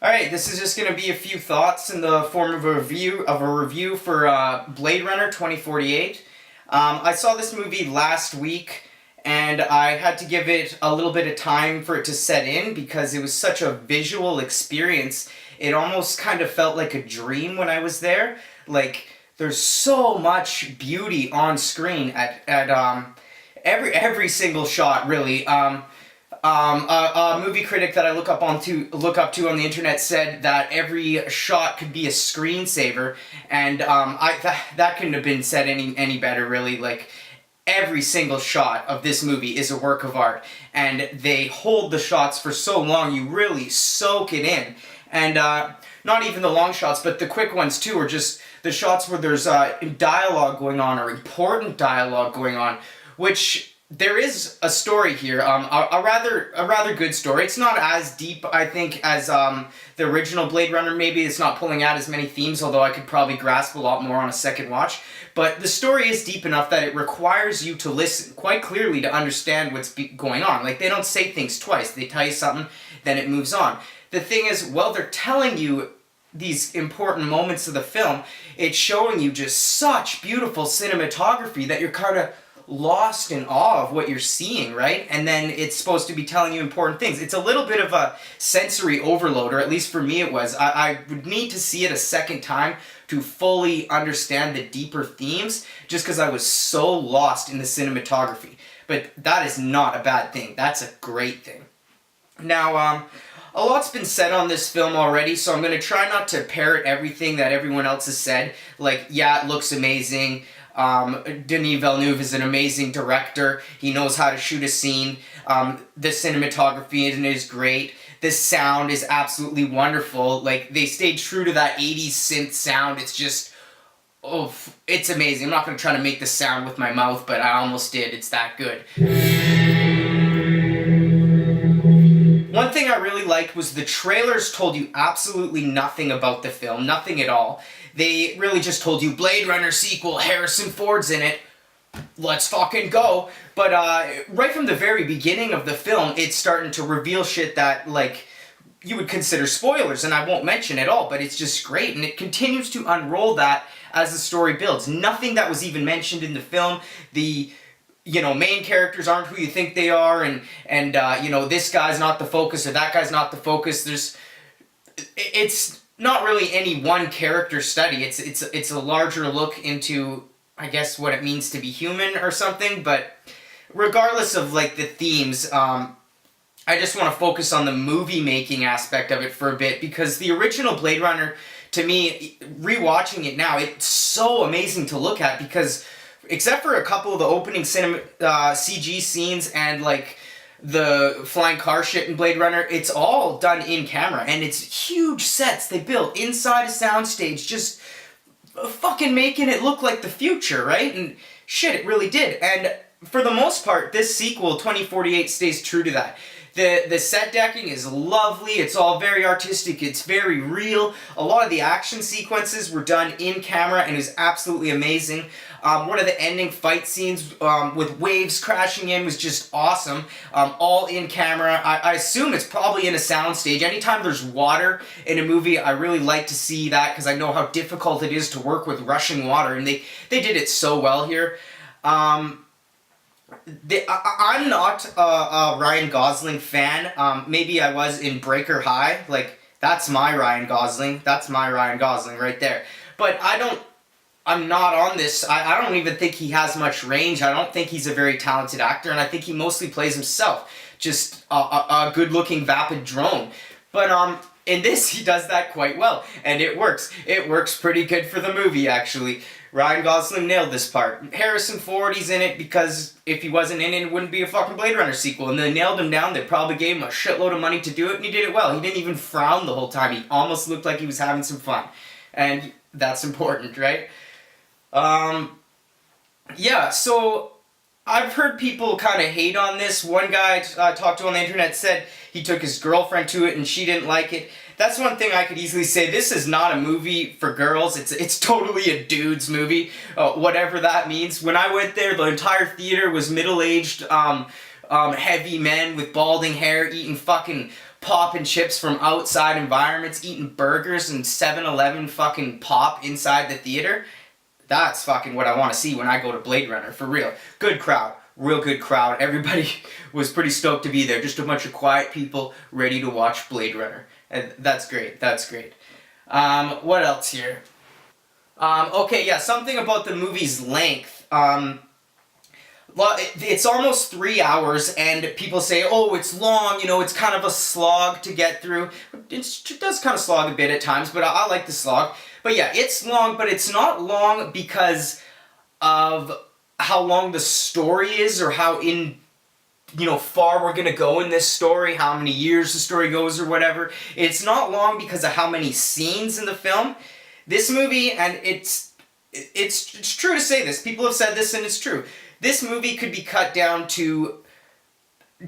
Alright, this is just going to be a few thoughts in the form of a review for Blade Runner 2048. I saw this movie last week, and I had to give it a little bit of time for it to set in because it was such a visual experience. It almost kind of felt like a dream when I was there. Like, there's so much beauty on screen at every single shot, really. A movie critic that I look up to on the internet said that every shot could be a screensaver, and that couldn't have been said any better, really. Like, every single shot of this movie is a work of art, and they hold the shots for so long, you really soak it in. And not even the long shots, but the quick ones too, are just the shots where there's dialogue going on, or important dialogue going on, which there is a story here, a rather good story. It's not as deep, I think, as the original Blade Runner. Maybe it's not pulling out as many themes, although I could probably grasp a lot more on a second watch. But the story is deep enough that it requires you to listen quite clearly to understand what's going on. Like, they don't say things twice. They tell you something, then it moves on. The thing is, while they're telling you these important moments of the film, it's showing you just such beautiful cinematography that you're kind of lost in awe of what you're seeing, right? And then it's supposed to be telling you important things. It's a little bit of a sensory overload, or at least for me it was. I would need to see it a second time to fully understand the deeper themes, just because I was so lost in the cinematography. But that is not a bad thing. That's a great thing. Now, a lot's been said on this film already, so I'm going to try not to parrot everything that everyone else has said. Like, yeah, it looks amazing. Denis Villeneuve is an amazing director. He knows how to shoot a scene. The cinematography in it is great. The sound is absolutely wonderful. Like, they stayed true to that 80s synth sound. It's just, oh, it's amazing. I'm not going to try to make the sound with my mouth, but I almost did. It's that good. One thing I really liked was the trailers told you absolutely nothing about the film, nothing at all. They really just told you, Blade Runner sequel, Harrison Ford's in it, let's fucking go. But right from the very beginning of the film, it's starting to reveal shit that, like, you would consider spoilers, and I won't mention at all, but it's just great, and it continues to unroll that as the story builds. Nothing that was even mentioned in the film, main characters aren't who you think they are, and this guy's not the focus, or that guy's not the focus. It's not really any one character study. It's a larger look into, I guess, what it means to be human or something. But regardless of, like, the themes, I just want to focus on the movie making aspect of it for a bit, because the original Blade Runner, to me, rewatching it now, it's so amazing to look at, because except for a couple of the opening CG scenes and, like, the flying car shit in Blade Runner, it's all done in camera, and it's huge sets they built inside a soundstage, just fucking making it look like the future, right? And shit, it really did. And for the most part, this sequel, 2048, stays true to that. The set decking is lovely, it's all very artistic, it's very real. A lot of the action sequences were done in camera and it was absolutely amazing. One of the ending fight scenes with waves crashing in was just awesome. All in camera. I assume it's probably in a soundstage. Anytime there's water in a movie, I really like to see that, because I know how difficult it is to work with rushing water, and they did it so well here. I'm not a Ryan Gosling fan. Maybe I was in Breaker High. Like, that's my Ryan Gosling. That's my Ryan Gosling right there. But I'm not on this. I don't even think he has much range. I don't think he's a very talented actor, and I think he mostly plays himself. Just a good-looking, vapid drone. But in this, he does that quite well, and it works. It works pretty good for the movie, actually. Ryan Gosling nailed this part. Harrison Ford, he's in it because if he wasn't in it, it wouldn't be a fucking Blade Runner sequel. And they nailed him down. They probably gave him a shitload of money to do it, and he did it well. He didn't even frown the whole time. He almost looked like he was having some fun. And that's important, right? Yeah, so I've heard people kind of hate on this. One guy I talked to on the internet said he took his girlfriend to it and she didn't like it. That's one thing I could easily say. This is not a movie for girls. It's totally a dude's movie, whatever that means. When I went there, the entire theater was middle-aged, heavy men with balding hair eating fucking popping chips from outside environments, eating burgers and 7-Eleven fucking pop inside the theater. That's fucking what I want to see when I go to Blade Runner, for real. Good crowd. Real good crowd. Everybody was pretty stoked to be there. Just a bunch of quiet people ready to watch Blade Runner. And that's great. That's great. What else here? Okay, yeah, something about the movie's length. It's almost 3 hours, and people say, oh, it's long, you know, it's kind of a slog to get through. It does kind of slog a bit at times, but I like the slog. But yeah, it's long, but it's not long because of how long the story is, or how far we're gonna go in this story, how many years the story goes or whatever. It's not long because of how many scenes in the film. This movie, and it's true to say this, people have said this and it's true. This movie could be cut down to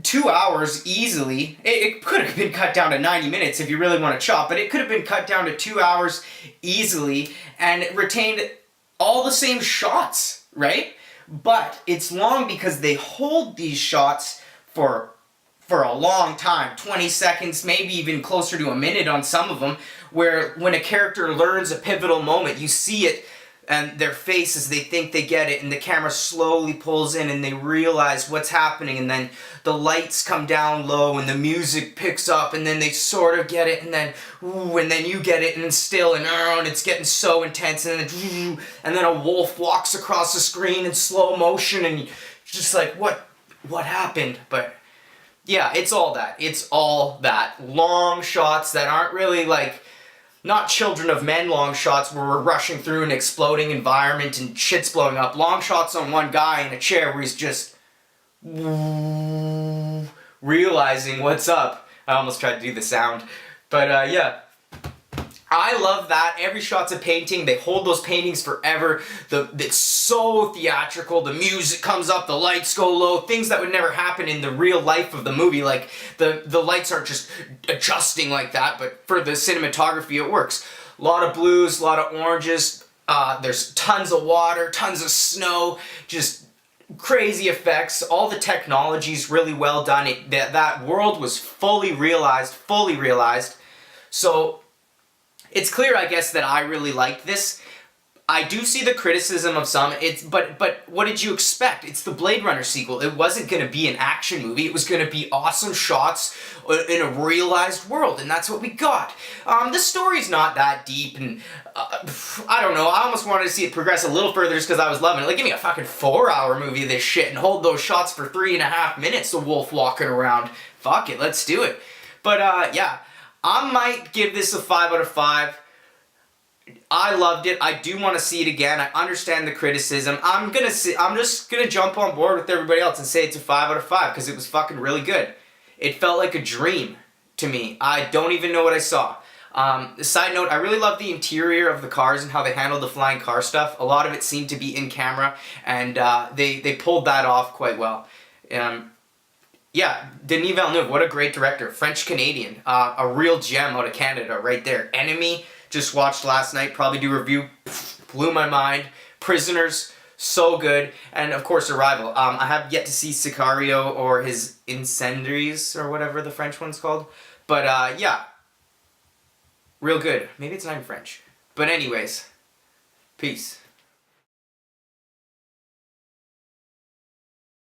2 hours easily. It could have been cut down to 90 minutes if you really want to chop, but it could have been cut down to 2 hours easily and retained all the same shots, right? But it's long because they hold these shots for a long time, 20 seconds, maybe even closer to a minute on some of them, where when a character learns a pivotal moment, you see it and their face as they think they get it, and the camera slowly pulls in and they realize what's happening, and then the lights come down low and the music picks up, and then they sort of get it, and then ooh, and then you get it, and still, and it's getting so intense, and then a wolf walks across the screen in slow motion, and you're just like, what happened? But yeah, it's all that. It's all that. Long shots that aren't really like, not Children of Men long shots where we're rushing through an exploding environment and shit's blowing up. Long shots on one guy in a chair where he's just realizing what's up. I almost tried to do the sound. But yeah. I love that. Every shot's a painting. They hold those paintings forever. It's so theatrical. The music comes up, the lights go low. Things that would never happen in the real life of the movie. Like, the lights aren't just adjusting like that, but for the cinematography it works. A lot of blues, a lot of oranges. There's tons of water, tons of snow. Just crazy effects. All the technology's really well done. That world was fully realized. So it's clear, I guess, that I really liked this. I do see the criticism of some. But what did you expect? It's the Blade Runner sequel. It wasn't going to be an action movie. It was going to be awesome shots in a realized world, and that's what we got. The story's not that deep, and I don't know. I almost wanted to see it progress a little further just because I was loving it. Like, give me a fucking 4-hour movie of this shit and hold those shots for 3.5 minutes. The wolf walking around. Fuck it, let's do it. But yeah. I might give this a 5 out of 5. I loved it. I do want to see it again. I understand the criticism. I'm just gonna jump on board with everybody else and say it's a 5 out of 5 because it was fucking really good. It felt like a dream to me. I don't even know what I saw. Side note, I really love the interior of the cars and how they handled the flying car stuff. A lot of it seemed to be in camera, and they pulled that off quite well. Yeah, Denis Villeneuve, what a great director. French-Canadian. A real gem out of Canada right there. Enemy, just watched last night, probably do review. Blew my mind. Prisoners, so good. And of course, Arrival. I have yet to see Sicario or his Incendiaries, or whatever the French one's called. But yeah, real good. Maybe it's not in French. But anyways, peace.